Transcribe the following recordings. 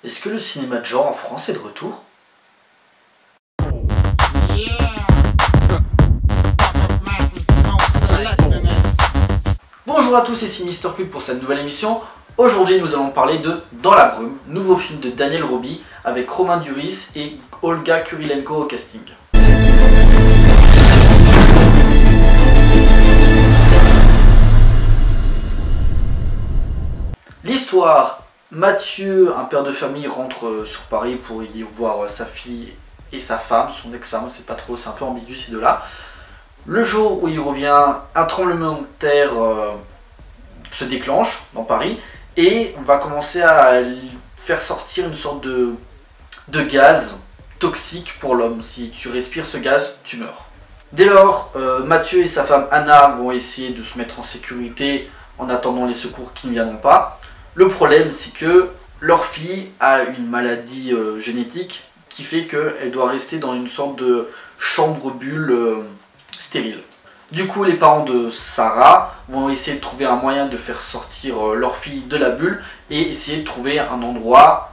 Est-ce que le cinéma de genre en France est de retour? Bonjour à tous, c'est Sinister Cube pour cette nouvelle émission. Aujourd'hui nous allons parler de Dans la brume, nouveau film de Daniel Roby avec Romain Duris et Olga Kurylenko au casting. L'histoire: Mathieu, un père de famille, rentre sur Paris pour y voir sa fille et sa femme, son ex-femme, c'est pas trop, c'est un peu ambigu ces deux-là. Le jour où il revient, un tremblement de terre se déclenche dans Paris et va commencer à faire sortir une sorte de gaz toxique pour l'homme. Si tu respires ce gaz, tu meurs. Dès lors, Mathieu et sa femme Anna vont essayer de se mettre en sécurité en attendant les secours qui ne viendront pas. Le problème, c'est que leur fille a une maladie génétique qui fait qu'elle doit rester dans une sorte de chambre bulle stérile. Du coup, les parents de Sarah vont essayer de trouver un moyen de faire sortir leur fille de la bulle et essayer de trouver un endroit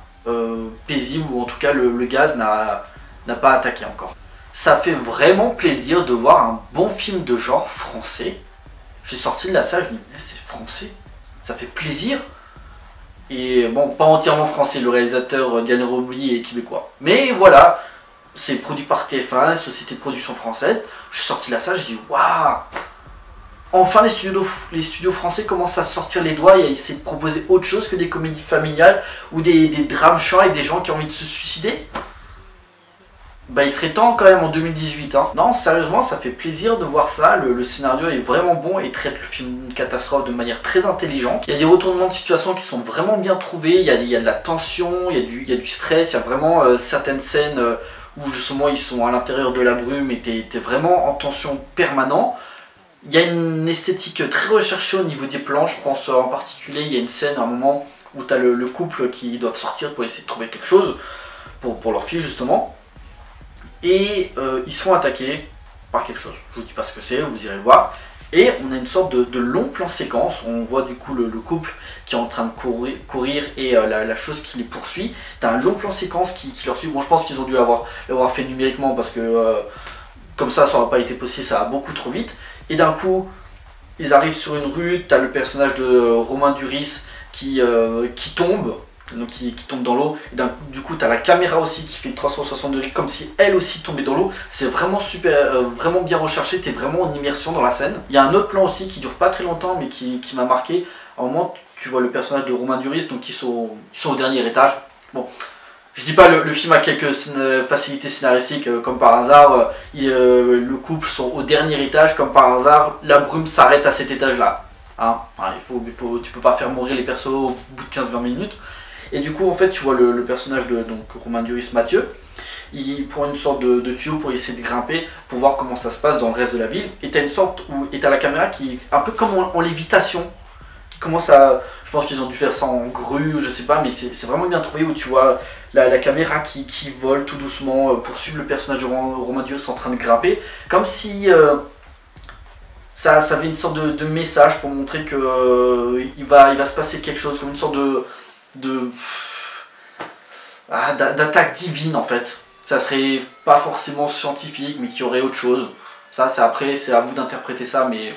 paisible où en tout cas le gaz n'a pas attaqué encore. Ça fait vraiment plaisir de voir un bon film de genre français. J'ai sorti de la salle, je me dis mais c'est français, ça fait plaisir. Et bon, pas entièrement français, le réalisateur Daniel Roby est québécois. Mais voilà, c'est produit par TF1, société de production française. Je suis sorti de la salle, je dis waouh! Enfin les studios français commencent à sortir les doigts et à essayer de proposer autre chose que des comédies familiales ou des drames chiants avec des gens qui ont envie de se suicider. Bah il serait temps quand même en 2018 hein. Non sérieusement ça fait plaisir de voir ça, le scénario est vraiment bon et traite le film de catastrophe de manière très intelligente. Il y a des retournements de situation qui sont vraiment bien trouvés, il y a de la tension, il y a du stress, il y a vraiment certaines scènes où justement ils sont à l'intérieur de la brume et t'es vraiment en tension permanente. Il y a une esthétique très recherchée au niveau des plans, je pense en particulier il y a une scène à un moment où t'as le couple qui doivent sortir pour essayer de trouver quelque chose pour leur fille justement. Et ils se font attaquer par quelque chose. Je vous dis pas ce que c'est, vous irez le voir. Et on a une sorte de long plan séquence. On voit du coup le couple qui est en train de courir et la chose qui les poursuit. T'as un long plan séquence qui leur suit. Bon, je pense qu'ils ont dû l'avoir fait numériquement parce que comme ça n'aurait pas été possible, ça va beaucoup trop vite. Et d'un coup, ils arrivent sur une rue. T'as le personnage de Romain Duris qui tombe. Donc qui tombe dans l'eau, et du coup tu as la caméra aussi qui fait 360 degrés comme si elle aussi tombait dans l'eau. C'est vraiment super, vraiment bien recherché, tu es vraiment en immersion dans la scène. Il y a un autre plan aussi qui dure pas très longtemps mais qui m'a marqué. À un moment tu vois le personnage de Romain Duris, donc ils sont au dernier étage. Bon, je dis pas le film a quelques facilités scénaristiques comme par hasard, le couple sont au dernier étage comme par hasard, la brume s'arrête à cet étage là. Hein, tu peux pas faire mourir les persos au bout de 15-20 minutes. Et du coup en fait tu vois le personnage de Romain Duris, Mathieu, il prend une sorte de tuyau pour essayer de grimper pour voir comment ça se passe dans le reste de la ville. Et t'as une sorte et t'as la caméra qui un peu comme en lévitation, qui commence à, je pense qu'ils ont dû faire ça en grue, je sais pas, mais c'est vraiment bien trouvé où tu vois la caméra qui vole tout doucement pour suivre le personnage de Romain Duris en train de grimper, comme si ça avait une sorte de message pour montrer que il va se passer quelque chose, comme une sorte d'attaque divine en fait. Ça serait pas forcément scientifique mais qu'il y aurait autre chose. Ça c'est après, c'est à vous d'interpréter ça, mais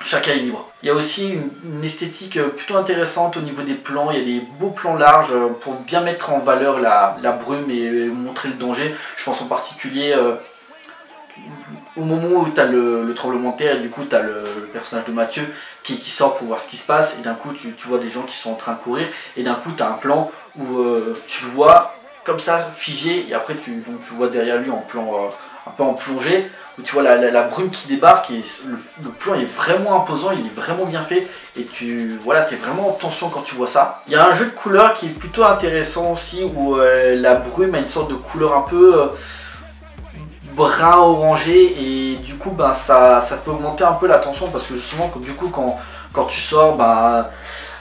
chacun est libre. Il y a aussi une esthétique plutôt intéressante au niveau des plans. Il y a des beaux plans larges pour bien mettre en valeur la brume et montrer le danger. Je pense en particulier au moment où tu as le tremblement de terre et du coup tu as le personnage de Mathieu qui sort pour voir ce qui se passe, et d'un coup tu vois des gens qui sont en train de courir et d'un coup tu as un plan où tu le vois comme ça figé et après tu vois derrière lui en plan un peu en plongée où tu vois la brume qui débarque et le plan est vraiment imposant, il est vraiment bien fait et voilà, t'es vraiment en tension quand tu vois ça. Il y a un jeu de couleurs qui est plutôt intéressant aussi où la brume a une sorte de couleur un peu brun orangé et du coup ben, ça fait augmenter un peu la tension parce que justement du coup quand tu sors ben,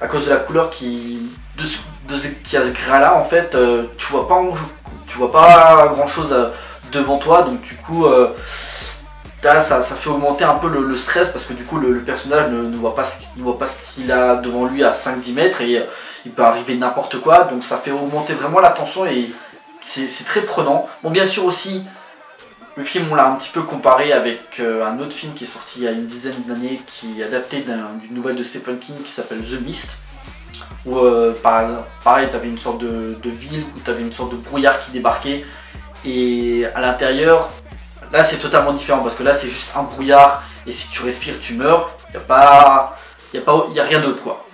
à cause de la couleur qui a ce gras là en fait tu vois pas grand chose devant toi, donc du coup là, ça fait augmenter un peu le stress parce que du coup le personnage ne voit pas ce qu'il a devant lui à 5-10 mètres et il peut arriver n'importe quoi, donc ça fait augmenter vraiment la tension et c'est très prenant. Bon, bien sûr aussi, le film on l'a un petit peu comparé avec un autre film qui est sorti il y a une dizaine d'années qui est adapté d'une nouvelle de Stephen King qui s'appelle The Mist, où pareil, tu avais une sorte de ville où tu avais une sorte de brouillard qui débarquait et à l'intérieur, là c'est totalement différent parce que là c'est juste un brouillard et si tu respires tu meurs, il n'y a rien d'autre quoi.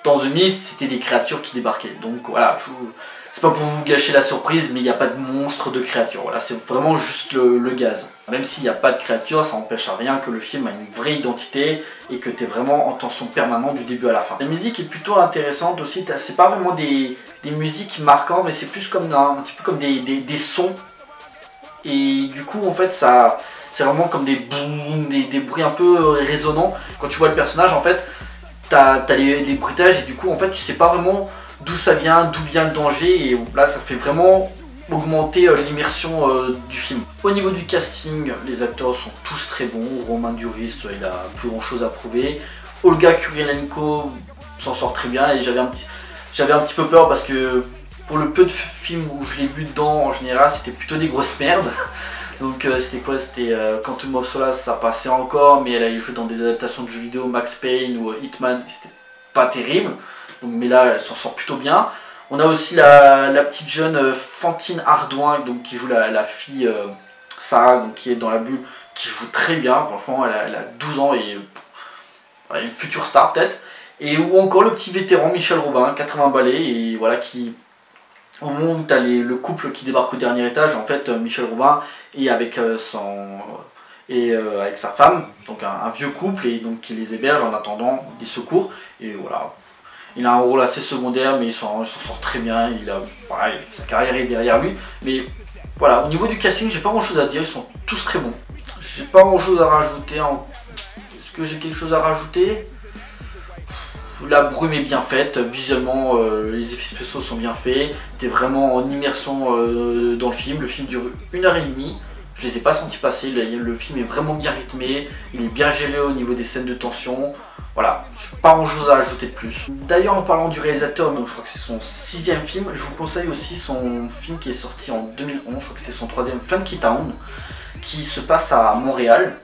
Dans The Mist c'était des créatures qui débarquaient, donc voilà, c'est pas pour vous gâcher la surprise mais il n'y a pas de monstre de créature, voilà, c'est vraiment juste le gaz. Même s'il n'y a pas de créature, ça n'empêche à rien que le film a une vraie identité et que tu es vraiment en tension permanente du début à la fin. La musique est plutôt intéressante aussi, c'est pas vraiment des musiques marquantes mais c'est plus comme un petit peu comme des sons. Et du coup en fait c'est vraiment comme des boum, des bruits un peu résonnants. Quand tu vois le personnage en fait t'as les bruitages et du coup en fait tu sais pas vraiment d'où ça vient, d'où vient le danger et là ça fait vraiment augmenter l'immersion du film. Au niveau du casting, les acteurs sont tous très bons. Romain Duris, il a plus grand chose à prouver. Olga Kurylenko s'en sort très bien et j'avais un petit peu peur parce que pour le peu de films où je l'ai vu dedans, en général, c'était plutôt des grosses merdes. Donc c'était quoi? C'était Quantum of Solace, ça passait encore, mais elle a joué dans des adaptations de jeux vidéo, Max Payne ou Hitman, c'était pas terrible. Donc, mais là, elle s'en sort plutôt bien. On a aussi la petite jeune Fantine Ardouin, donc, qui joue la fille Sarah, donc, qui est dans la bulle, qui joue très bien. Franchement, elle a 12 ans et une future star peut-être. Et ou encore le petit vétéran Michel Robin, 80 balais, et voilà qui... Au moment où tu as le couple qui débarque au dernier étage, en fait, Michel Robin est avec avec sa femme, donc un vieux couple, et donc qui les héberge en attendant des secours. Et voilà, il a un rôle assez secondaire, mais il s'en sort très bien. Pareil, sa carrière est derrière lui. Mais voilà, au niveau du casting, j'ai pas grand chose à dire, ils sont tous très bons. J'ai pas grand chose à rajouter. Est-ce que j'ai quelque chose à rajouter? La brume est bien faite, visuellement les effets spéciaux sont bien faits, t'es vraiment en immersion dans le film dure 1h30, je les ai pas sentis passer, le film est vraiment bien rythmé, il est bien géré au niveau des scènes de tension, voilà, j'ai pas grand chose à ajouter de plus. D'ailleurs en parlant du réalisateur, donc je crois que c'est son 6e film, je vous conseille aussi son film qui est sorti en 2011, je crois que c'était son 3e, Funky Town, qui se passe à Montréal.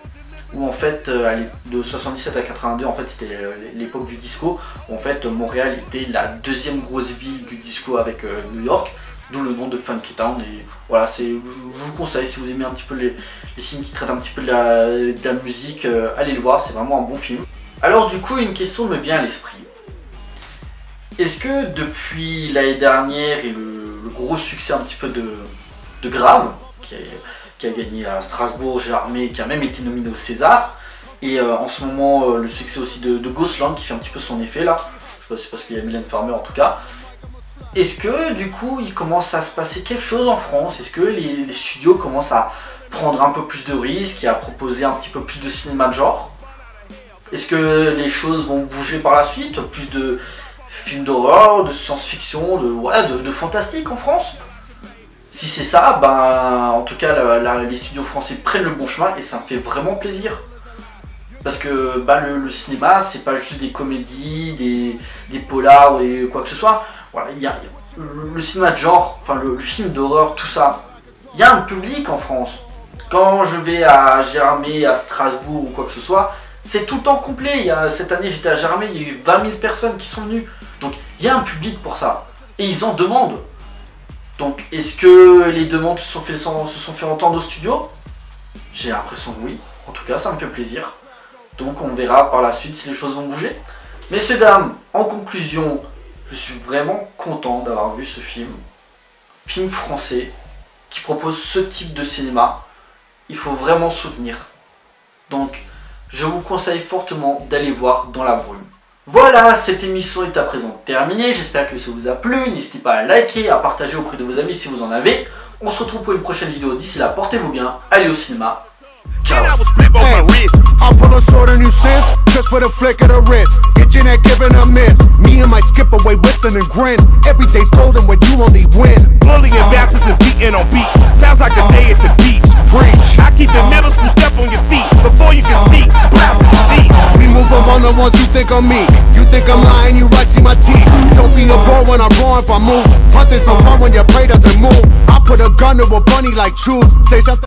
Où en fait, de 77 à 82, en fait c'était l'époque du disco, où en fait Montréal était la 2e grosse ville du disco avec New York, d'où le nom de Funky Town. Et voilà, je vous conseille, si vous aimez un petit peu les films qui traitent un petit peu de la musique, allez le voir, c'est vraiment un bon film. Alors du coup, une question me vient à l'esprit. Est-ce que depuis l'année dernière et le gros succès un petit peu de Grave, qui a gagné à Strasbourg, Gérardmer, qui a même été nominé au César, et en ce moment le succès aussi de Ghostland qui fait un petit peu son effet là, je sais pas si c'est parce qu'il y a Mylène Farmer en tout cas. Est-ce que du coup il commence à se passer quelque chose en France? Est-ce que les studios commencent à prendre un peu plus de risques et à proposer un petit peu plus de cinéma de genre? Est-ce que les choses vont bouger par la suite? Plus de films d'horreur, de science-fiction, de fantastique en France? Si c'est ça, ben, en tout cas les studios français prennent le bon chemin et ça me fait vraiment plaisir. Parce que ben, le cinéma, c'est pas juste des comédies, des polars et quoi que ce soit. Voilà, il y a le cinéma de genre, enfin le film d'horreur, tout ça. Il y a un public en France. Quand je vais à Gérardmer, à Strasbourg ou quoi que ce soit, c'est tout le temps complet. Cette année j'étais à Gérardmer, il y a eu 20 000 personnes qui sont venues. Donc il y a un public pour ça. Et ils en demandent. Donc, est-ce que les demandes se sont fait entendre au studio? J'ai l'impression que oui. En tout cas, ça me fait plaisir. Donc, on verra par la suite si les choses vont bouger. Messieurs, dames, en conclusion, je suis vraiment content d'avoir vu ce film. Film français qui propose ce type de cinéma. Il faut vraiment soutenir. Donc, je vous conseille fortement d'aller voir Dans la brume. Voilà, cette émission est à présent terminée, j'espère que ça vous a plu, n'hésitez pas à liker, à partager auprès de vos amis si vous en avez. On se retrouve pour une prochaine vidéo, d'ici là, portez-vous bien, allez au cinéma, ciao. skip away, whistling and grin. Every day's golden when you only win. Bullying bastards and beating on beats. Sounds like a day at the beach. Preach. I keep the middle school step on your feet before you can speak. We move from one on ones, you think I'm me. You think I'm lying, you right, see my teeth. Don't be a bro when I'm wrong if I move. Hunt is no fun when your prey doesn't move. I put a gun to a bunny like truth. Say something.